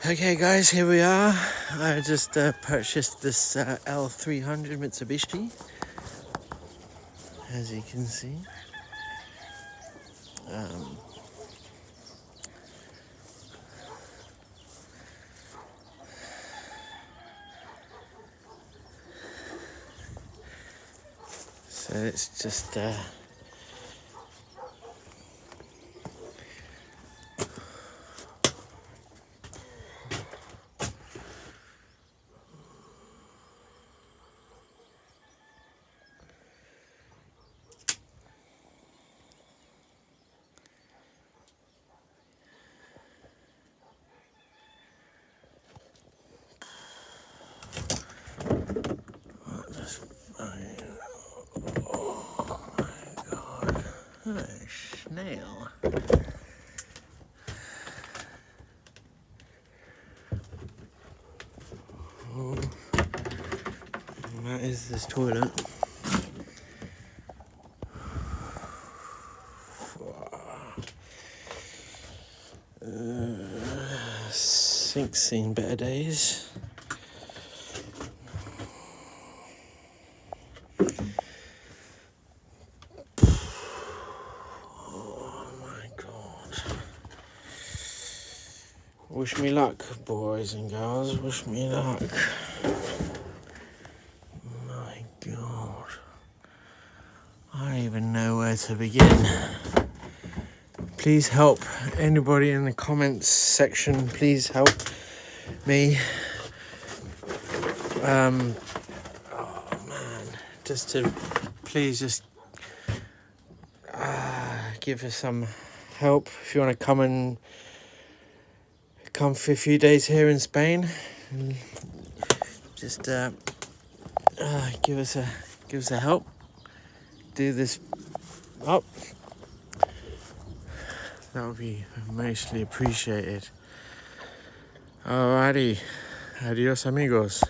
Okay guys, here we are. I just purchased this L300 Mitsubishi, as you can see. So it's just oh my god, a snail. Oh, that is this toilet. Sink's seen better days. Oh my god. Wish me luck, boys and girls. Wish me luck. My god. I don't even know where to begin. Please help. Anybody in the comments section, please help me. Oh man, please give us some help. If you want to come for a few days here in Spain, and just give us a help. Do this up. That would be mostly appreciated. Alrighty, adios amigos.